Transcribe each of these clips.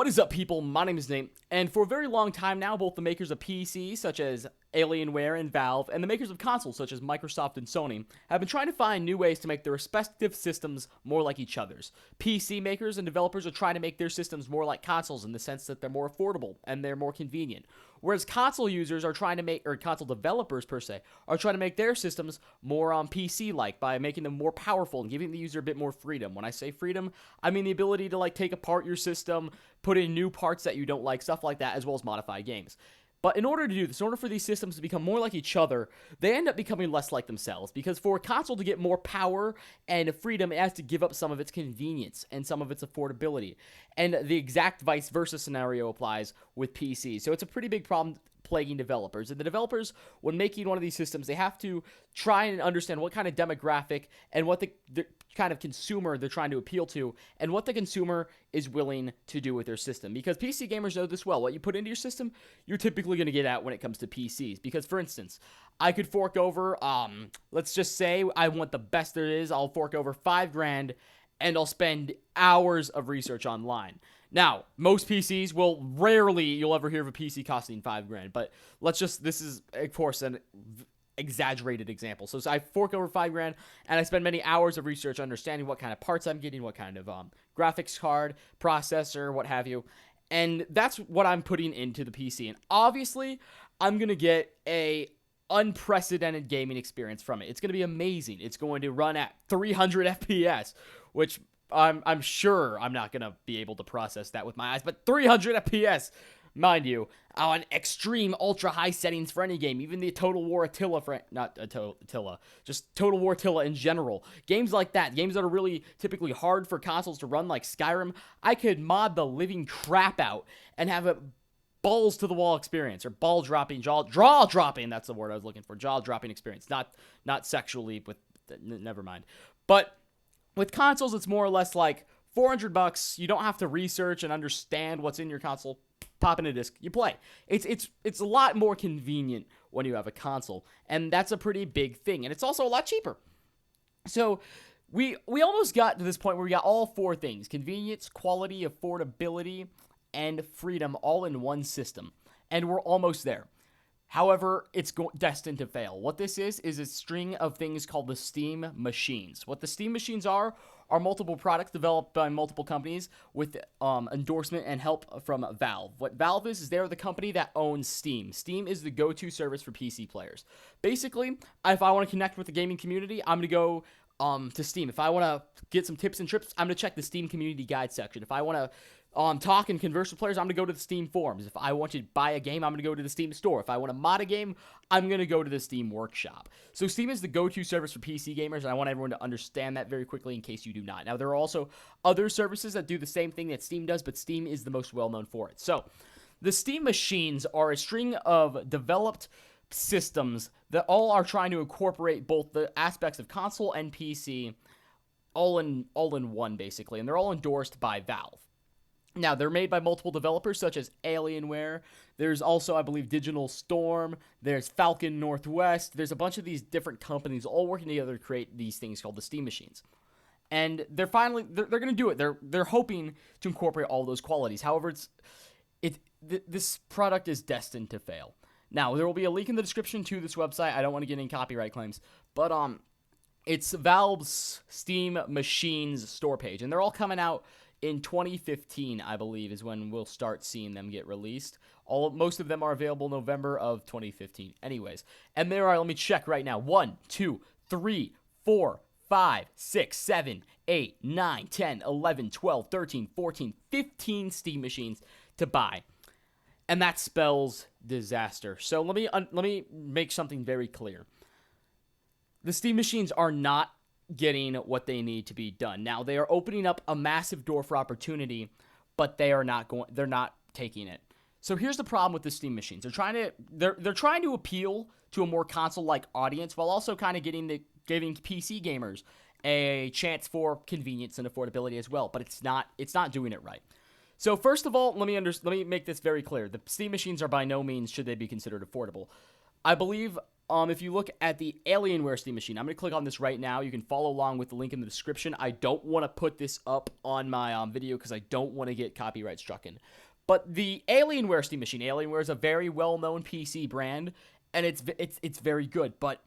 What is up, people? My name is Nate, and for a very long time now, both the makers of PC, such as Alienware and Valve, and the makers of consoles, such as Microsoft and Sony, have been trying to find new ways to make their respective systems more like each other's. PC makers and developers are trying to make their systems more like consoles in the sense that they're more affordable and they're more convenient. Whereas console users are trying to make, or console developers per se, are trying to make their systems more PC-like by making them more powerful and giving the user a bit more freedom. When I say freedom, I mean the ability to take apart your system, put in new parts that you don't like, stuff like that, as well as modify games. But in order to do this, in order for these systems to become more like each other, they end up becoming less like themselves. Because for a console to get more power and freedom, it has to give up some of its convenience and some of its affordability. And the exact vice versa scenario applies with PC. So it's a pretty big problem plaguing developers. And the developers, when making one of these systems, they have to try and understand what kind of demographic and what the kind of consumer they're trying to appeal to, and what the consumer is willing to do with their system. Because PC gamers know this well. What you put into your system, you're typically going to get out when it comes to PCs. Because, for instance, I could fork over, let's just say I want the best there is. I'll fork over $5,000, and I'll spend hours of research online. Now, most PCs you'll ever hear of a PC costing $5,000, but this is, of course, an exaggerated example. So I fork over $5,000, and I spend many hours of research understanding what kind of parts I'm getting, what kind of graphics card, processor, what have you, and that's what I'm putting into the PC. And obviously, I'm going to get a unprecedented gaming experience from it. It's going to be amazing. It's going to run at 300 FPS, which I'm sure I'm not going to be able to process that with my eyes, but 300 FPS, mind you, on extreme ultra high settings for any game, even the Total War Attila, just Total War Attila in general. Games like that, games that are really typically hard for consoles to run like Skyrim, I could mod the living crap out and have a balls to the wall experience, or ball dropping, jaw dropping, that's the word I was looking for, jaw dropping experience, not sexually, never mind. But with consoles, it's more or less like $400. You don't have to research and understand what's in your console. Pop in a disc, you play. It's a lot more convenient when you have a console, and that's a pretty big thing. And it's also a lot cheaper. So we almost got to this point where we got all four things: convenience, quality, affordability, and freedom, all in one system. And we're almost there. However, it's destined to fail. What this is a string of things called the Steam machines. What the Steam machines are multiple products developed by multiple companies with endorsement and help from Valve. What Valve is they're the company that owns Steam. Steam is the go-to service for PC players. Basically, if I want to connect with the gaming community, I'm going to go to Steam. If I want to get some tips and trips, I'm going to check the Steam community guide section. If I want to talk and converse with players, I'm going to go to the Steam forums. If I want to buy a game, I'm going to go to the Steam store. If I want to mod a game, I'm going to go to the Steam workshop. So Steam is the go-to service for PC gamers, and I want everyone to understand that very quickly in case you do not. Now, there are also other services that do the same thing that Steam does, but Steam is the most well-known for it. So the Steam machines are a string of developed systems that all are trying to incorporate both the aspects of console and PC all in one, basically, and they're all endorsed by Valve. Now, they're made by multiple developers, such as Alienware. There's also, I believe, Digital Storm. There's Falcon Northwest. There's a bunch of these different companies all working together to create these things called the Steam machines. And they're going to do it. They're hoping to incorporate all those qualities. However, this product is destined to fail. Now, there will be a link in the description to this website. I don't want to get any copyright claims, but it's Valve's Steam machines store page, and they're all coming out in 2015, I believe, is when we'll start seeing them get released. Most of them are available November of 2015. Anyways, and there are, let me check right now, 1, 2, 3, 4, 5, 6, 7, 8, 9, 10, 11, 12, 13, 14, 15 Steam machines to buy. And that spells disaster. So let me make something very clear. The Steam machines are not getting what they need to be done. Now, they are opening up a massive door for opportunity, but they're not taking it. So here's the problem with the Steam machines. They're trying to appeal to a more console-like audience while also kind of giving PC gamers a chance for convenience and affordability as well, but it's not doing it right. So first of all, let me make this very clear. The Steam machines are by no means should they be considered affordable. I believe if you look at the Alienware Steam Machine, I'm going to click on this right now. You can follow along with the link in the description. I don't want to put this up on my video because I don't want to get copyright struck in. But the Alienware Steam Machine, Alienware is a very well-known PC brand, and it's very good. But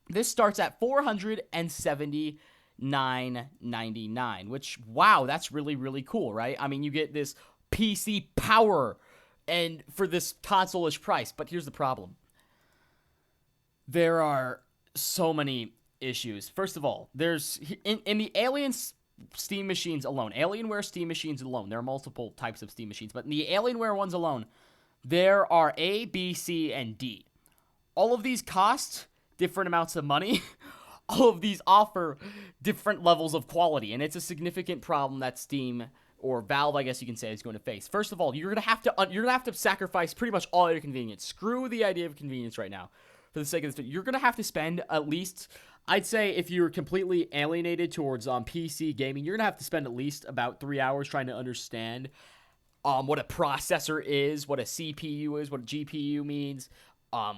this starts at $479.99, which, wow, that's really, really cool, right? I mean, you get this PC power and for this console-ish price. But here's the problem. There are so many issues. First of all, there's in the Steam machines alone, Alienware Steam machines alone, there are multiple types of Steam machines, but in the Alienware ones alone, there are A, B, C, and D. All of these cost different amounts of money. All of these offer different levels of quality, and it's a significant problem that Steam, or Valve, I guess you can say, is going to face. First of all, you're gonna have to sacrifice pretty much all your convenience. Screw the idea of convenience right now. For the sake of this video, you're gonna have to spend at least, I'd say, if you're completely alienated towards PC gaming, you're gonna have to spend at least about 3 hours trying to understand what a processor is, what a CPU is, what a GPU means,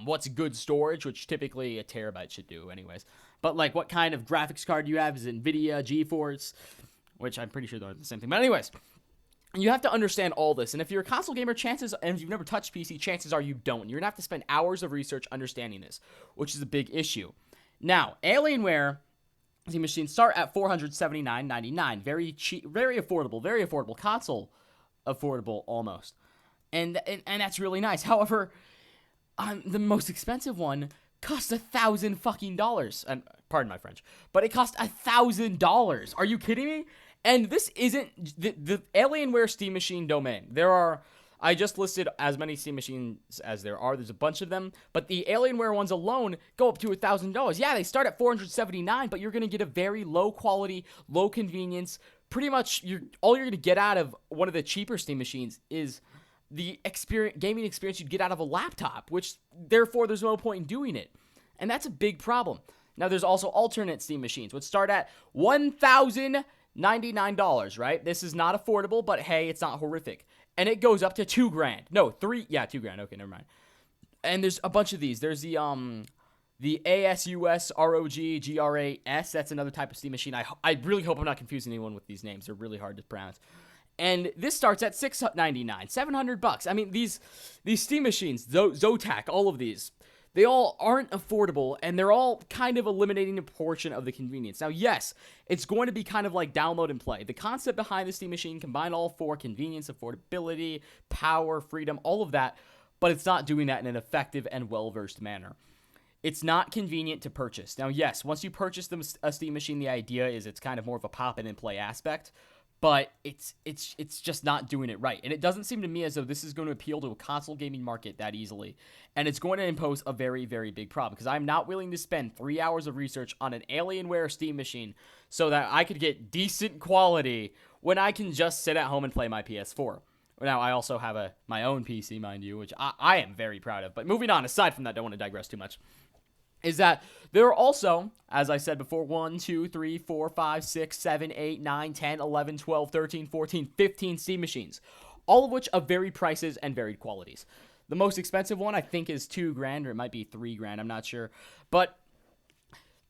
what's good storage, which typically a terabyte should do anyways. But like, what kind of graphics card you have? Is it NVIDIA, GeForce, which I'm pretty sure they're the same thing. But anyways, you have to understand all this. And if you're a console gamer, and if you've never touched PC, chances are you don't. You're gonna have to spend hours of research understanding this, which is a big issue. Now, Alienware Steam machines start at $479.99. Very cheap, very affordable console, affordable almost, and that's really nice. However, the most expensive one costs $1,000 and pardon my French, but it costs $1,000. Are you kidding me? And this isn't the Alienware Steam Machine domain. I just listed as many Steam machines as there are. There's a bunch of them, but the Alienware ones alone go up to $1,000. Yeah, they start at $479, but you're gonna get a very low quality, low convenience. Pretty much, all you're gonna get out of one of the cheaper Steam machines is the gaming experience you'd get out of a laptop, which therefore there's no point in doing it, and that's a big problem. Now, there's also alternate Steam machines, which start at $1,099. Right? This is not affordable, but hey, it's not horrific. And it goes up to $2,000. No, $2,000. Okay, never mind. And there's a bunch of these. There's the ASUS ROG GRAS. That's another type of Steam machine. I really hope I'm not confusing anyone with these names. They're really hard to pronounce. And this starts at $699, $700. I mean, these Steam machines, Zotac, all of these, they all aren't affordable, and they're all kind of eliminating a portion of the convenience. Now, yes, it's going to be kind of like download and play. The concept behind the Steam machine combine all four: convenience, affordability, power, freedom, all of that, but it's not doing that in an effective and well-versed manner. It's not convenient to purchase. Now, yes, once you purchase a Steam machine, the idea is it's kind of more of a pop-in-and-play aspect, but it's just not doing it right. And it doesn't seem to me as though this is going to appeal to a console gaming market that easily. And it's going to impose a very, very big problem, because I'm not willing to spend 3 hours of research on an Alienware Steam machine so that I could get decent quality when I can just sit at home and play my PS4. Now, I also have my own PC, mind you, which I am very proud of. But moving on, aside from that, don't want to digress too much, is that there are also, as I said before, 1, 2, 3, 4, 5, 6, 7, 8, 9, 10, 11, 12, 13, 14, 15 Steam machines, all of which of varied prices and varied qualities. The most expensive one, I think, is $2,000, or it might be $3,000, I'm not sure. But,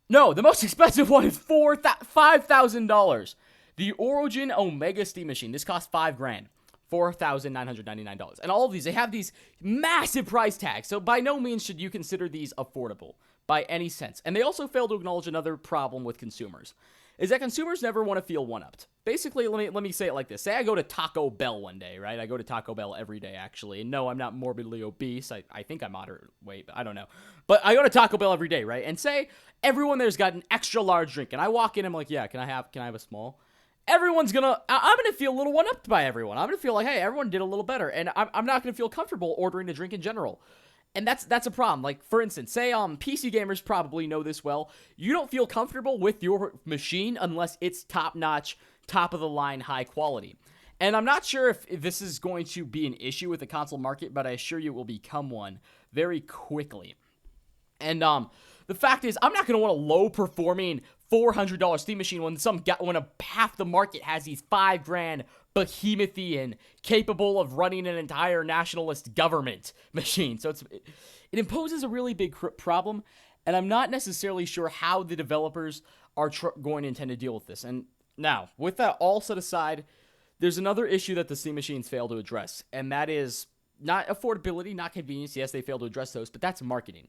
no, the most expensive one is $5,000. The Origin Omega Steam machine, this costs $5,000. $4,999. And all of these, they have these massive price tags, so by no means should you consider these affordable by any sense. And they also fail to acknowledge another problem with consumers, is that consumers never want to feel one-upped. Basically, let me say it like this. Say I go to Taco Bell one day, right? I go to Taco Bell every day, actually. And no, I'm not morbidly obese. I think I'm moderate weight, but I don't know. But I go to Taco Bell every day, right? And say everyone there's got an extra large drink, and I walk in, I'm like, yeah, can I have a small? I'm gonna feel a little one-upped by everyone. I'm gonna feel like, hey, everyone did a little better, and I'm not gonna feel comfortable ordering a drink in general. And that's a problem. Like, for instance, say PC gamers probably know this well. You don't feel comfortable with your machine unless it's top-notch, top-of-the-line, high quality. And I'm not sure if this is going to be an issue with the console market, but I assure you it will become one very quickly. And the fact is, I'm not going to want a low-performing $400 Steam machine when half the market has these $5,000 behemothine, capable of running an entire nationalist government machine. So it imposes a really big problem, and I'm not necessarily sure how the developers are going to intend to deal with this. And now, with that all set aside, there's another issue that the Steam machines fail to address, and that is not affordability, not convenience. Yes, they fail to address those, but that's marketing.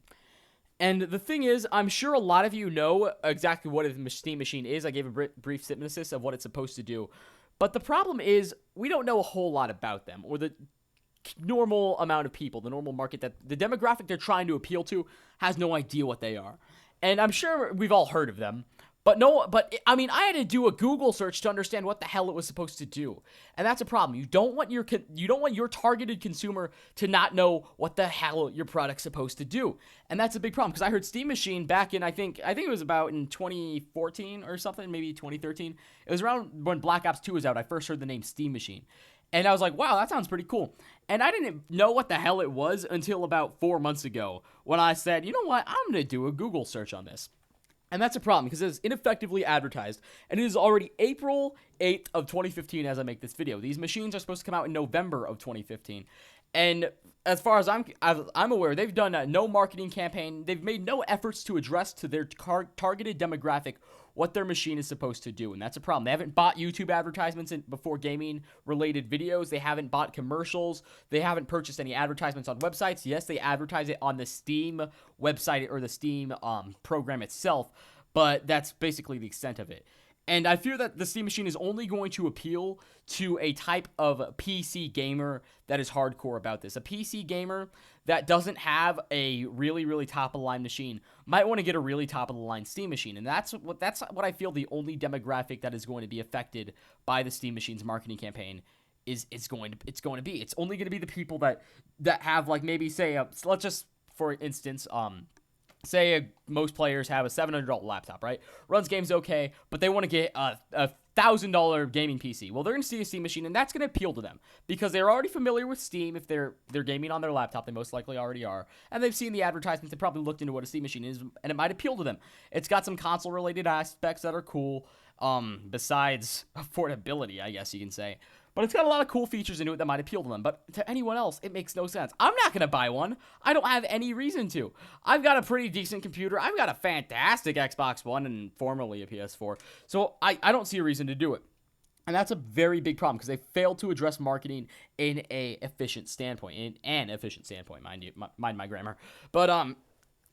And the thing is, I'm sure a lot of you know exactly what a Steam machine is. I gave a brief synopsis of what it's supposed to do. But the problem is, we don't know a whole lot about them, or the normal amount of people, the normal market, that the demographic they're trying to appeal to has no idea what they are. And I'm sure we've all heard of them. But I mean, I had to do a Google search to understand what the hell it was supposed to do. And that's a problem. You don't want your targeted consumer to not know what the hell your product's supposed to do. And that's a big problem, because I heard Steam Machine back in, I think it was about in 2014 or something, maybe 2013. It was around when Black Ops 2 was out. I first heard the name Steam Machine. And I was like, wow, that sounds pretty cool. And I didn't know what the hell it was until about 4 months ago, when I said, you know what, I'm going to do a Google search on this. And that's a problem, because it is ineffectively advertised, and it is already April 8th of 2015 as I make this video. These machines are supposed to come out in November of 2015. And as far as I'm aware, they've done no marketing campaign. They've made no efforts to address to their targeted demographic what their machine is supposed to do, and that's a problem. They haven't bought YouTube advertisements before gaming-related videos. They haven't bought commercials. They haven't purchased any advertisements on websites. Yes, they advertise it on the Steam website or the Steam program itself, but that's basically the extent of it. And I fear that the Steam Machine is only going to appeal to a type of PC gamer that is hardcore about this. A PC gamer that doesn't have a really, really top-of-the-line machine might want to get a really top-of-the-line Steam Machine. And that's what I feel the only demographic that is going to be affected by the Steam Machine's marketing campaign is going to be. It's only going to be the people that have, like, maybe, say, let's just, for instance, say most players have a $700 laptop, right? Runs games okay, but they want to get a $1,000 gaming PC. Well, they're going to see a Steam Machine, and that's going to appeal to them because they're already familiar with Steam. If they're gaming on their laptop, they most likely already are, and they've seen the advertisements. They probably looked into what a Steam Machine is, and it might appeal to them. It's got some console-related aspects that are cool, besides affordability, I guess you can say. But it's got a lot of cool features into it that might appeal to them. But to anyone else, it makes no sense. I'm not going to buy one. I don't have any reason to. I've got a pretty decent computer. I've got a fantastic Xbox One and formerly a PS4. So I don't see a reason to do it. And that's a very big problem because they failed to address marketing in an efficient standpoint. Mind my grammar. But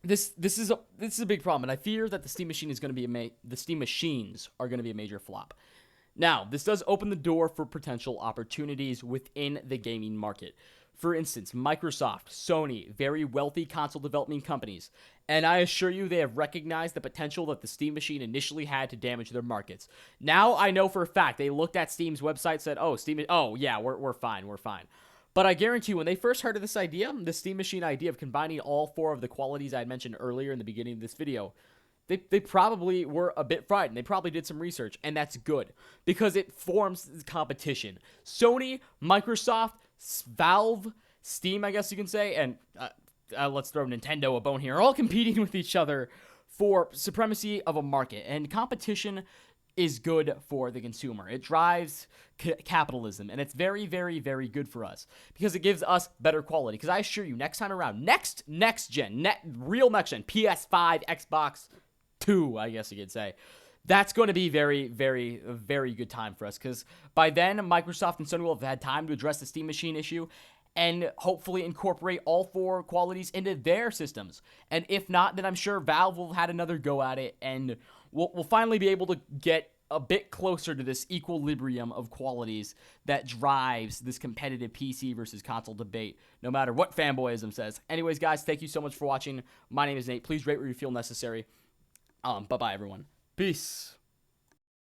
this is a big problem, and I fear that the Steam Machine is going to be the Steam Machines are going to be a major flop. Now, this does open the door for potential opportunities within the gaming market. For instance, Microsoft, Sony, very wealthy console development companies, and I assure you they have recognized the potential that the Steam Machine initially had to damage their markets. Now I know for a fact they looked at Steam's website, said, we're fine. But I guarantee you, when they first heard of this idea, the Steam Machine idea of combining all four of the qualities I had mentioned earlier in the beginning of this video, they probably were a bit frightened. They probably did some research, and that's good because it forms competition. Sony, Microsoft, Valve, Steam, I guess you can say, and let's throw Nintendo a bone here, are all competing with each other for supremacy of a market, and competition is good for the consumer. It drives capitalism, and it's very, very, very good for us because it gives us better quality. Because I assure you, next time around, next gen, real next gen, PS5, Xbox 2, I guess you could say, that's going to be very, very, very good time for us because by then, Microsoft and Sony will have had time to address the Steam Machine issue and hopefully incorporate all four qualities into their systems. And if not, then I'm sure Valve will have had another go at it, and we'll finally be able to get a bit closer to this equilibrium of qualities that drives this competitive PC versus console debate, no matter what fanboyism says. Anyways, guys, thank you so much for watching. My name is Nate. Please rate where you feel necessary. Bye-bye, everyone. Peace.